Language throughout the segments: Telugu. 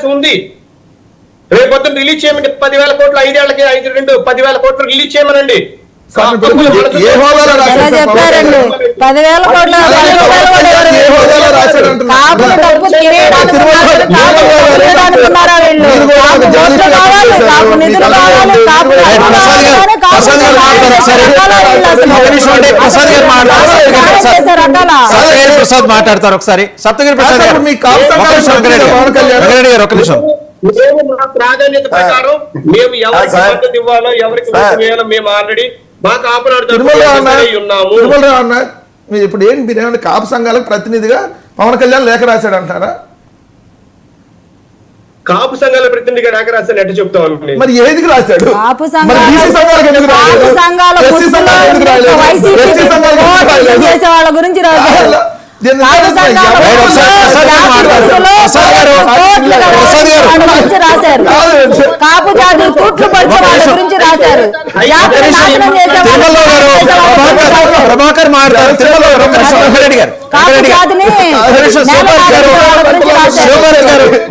అవకాశం ఉంది. రేపు పొద్దున్న రిలీజ్ చేయమంటే 10,000 కోట్లు 5 ఏళ్లకి 10,000 కోట్లు రిలీజ్ చేయమనండి. ఏ హోదాలో చెప్పారండి 10,000 కోట్ల ప్రసాద్ మాట్లాడతారు ఒకసారి. సప్తగిరి ప్రసాద్ గారు ఒక నిమిషం. మేము మా ప్రాధాన్యత ప్రకారం మేము ఎవరికి మద్దతు ఇవ్వాలో ఎవరికి వేయాలో మేము ఆల్రెడీ మా కాపునాడున్నాము. ఇప్పుడు ఏం మీరు కాపు సంఘాలకు ప్రతినిధిగా పవన్ కళ్యాణ్ లేఖ రాశాడు అంటారా? కాపు సంఘాల ప్రతినిధిగా లేఖ రాశాడు అంటే చెప్తామండి. మరి ఏదికి రాశాడు? వాళ్ళ గురించి రాశారు. కాపు జాతి తూట్లు పరిచే వాళ్ళ గురించి రాశారు. ప్రభాకర్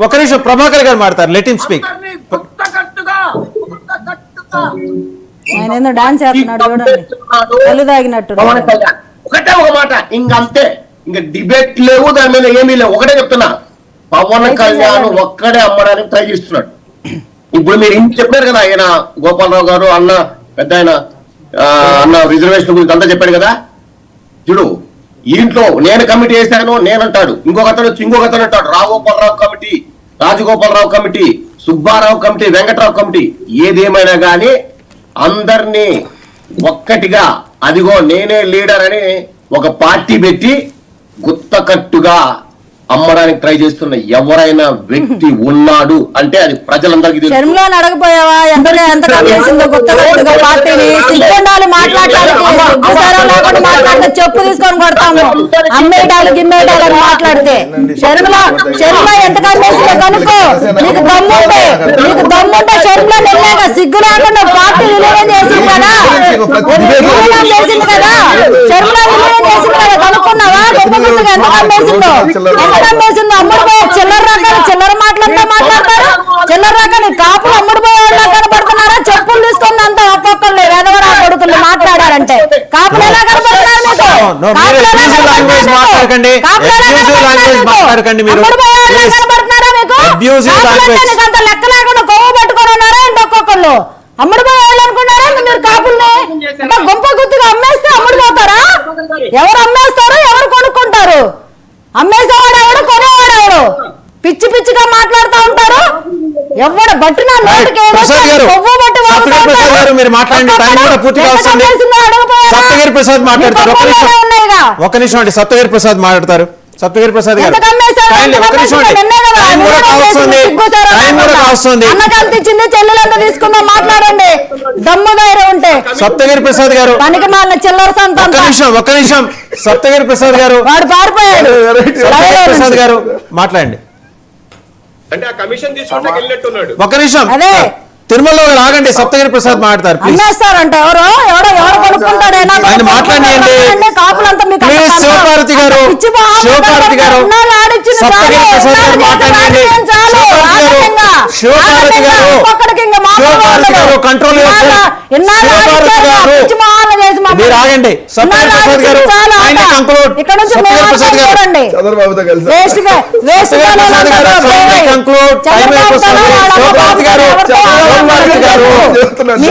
ఒక నిమిషం ప్రభాకర్ గారు మాట్లాడతారు. Let him speak. ఆయన డాన్స్ చేస్తున్నాడు చూడండి, కళ్ళు తాగినట్టు. ఒకటే ఒక మాట, ఇంకంతే, ఇంకా డిబేట్ లేవు, దాని మీద ఏమీ లేవు. ఒకటే చెప్తున్నా, పవన్ కళ్యాణ్ ఒక్కడే అమ్మడానికి ట్రై చేస్తున్నాడు. ఇప్పుడు మీరు ఇంటి చెప్పారు కదా, ఆయన గోపాలరావు గారు అన్న పెద్ద ఆయన అన్న రిజర్వేషన్ గురించి అంతా చెప్పాడు కదా. చూడు, ఇంట్లో నేను కమిటీ వేశాను నేనంటాడు, ఇంకొకతను వచ్చి ఇంకొకతను అంటాడు. Rao Gopal Rao committee, Rajagopala Rao committee, Subbarao committee, Venkatrao committee, ఏదేమైనా కానీ అందరినీ ఒక్కటిగా అదిగో నేనే లీడర్ అని ఒక పార్టీ పెట్టి గుత్తకట్టుగా అమ్మడానికి ట్రై చేస్తున్న ఎవరైనా వ్యక్తి ఉన్నాడు అంటే అది ప్రజలందరికీ తెలుసు. అడగపోయావా ఎంత చేసిందో గుత్తకట్టుగా పార్టీని? సిగ్గుండాలి మాట్లాడటానికి, మాట్లాడితే చెప్పు తీసుకొని కొడతాము. అమ్మేటాలు గిమ్మేటాలు అని మాట్లాడితే శర్మ ఎంత కమ్మేసిందో కనుక్కో. నీకు దమ్ముంటే శర్మ వెళ్ళాక సిగ్గు లేకుండా పార్టీ విలీనం చేసింది కదా, చేసింది కదా, శర్మ విలీనం చేసింది కదా, కనుక్కున్నావా? గుత్తకట్టుగా ఎంత కమ్మేసిందో అమ్ముడు పోయే చిల్లర రకాలు చిల్లర మాట్లాడతారు. చిల్లర రకాలు కాపులు అమ్ముడు పోయే వాళ్ళ కనబడుతున్నారా? చెప్పులు తీసుకుని అంతా ఒక్కొక్కళ్ళు ఎదవరా కొడుకులు మాట్లాడారంటే కాపులు ఎలా కనబడుతున్నారు? అంత లెక్క లేకుండా కొవ్వు పట్టుకొని ఉన్నారా ఏంటి? ఒక్కొక్కళ్ళు అమ్ముడు పోయే వాళ్ళు అనుకున్నారా మీరు? కాపుల్ని గుంప గుర్తుగా అమ్మేస్తే అమ్ముడు పోతారా? ఎవరు అమ్మేస్తారు, ఎవరు కొనుక్కుంటారు? అమ్మేసేవాడు ఎవడు, కొనేవాడు? పిచ్చి పిచ్చిగా మాట్లాడుతూ ఉంటారు. ఎవడు బట్టిన నోటికి సప్తగిరి ప్రసాద్ మాట్లాడతారు. ఒక నిమిషం అండి, సప్తగిరి ప్రసాద్ మాట్లాడతారు. సప్తగిరి ప్రసాద్ గారు ఇచ్చింది చెల్లెలంతా తీసుకుందాం, మాట్లాడండి దమ్ము ధైర్యం ఉంటే. సప్తగిరి ప్రసాద్ గారు పనికి మాలిన చిల్లర సంతం. ఒక నిమిషం సప్తగిరి ప్రసాద్ గారు వాడు పారిపోయాడు. ప్రసాద్ గారు మాట్లాడండి. అంటే ఆ కమిషన్ తీసుకుంటే వెళ్ళినట్టున్నాడు. ఒక నిమిషం అదే తిరుమలలో ఆగండి, సప్తగిరి ప్రసాద్ మాట్లాడతారు. అమ్మేస్తారంటే ఎవరు కొనుక్కుంటాడు? ప్లీజ్ శివపార్వతి గారు, శివపార్వతి గారు, సప్తగిరి ప్రసాద్ గారు మాట్లాడండి. శివపార్వతి గారు, శివపార్వతి గారు కంట్రోల్ మీరు ఆగండి. సప్తగిరి ప్రసాద్ గారు కంక్లూడ్. సప్తగిరి ప్రసాద్ గారు చంద్రబాబుతో కలిసి కంక్లూడ్. శివపార్వతి గారు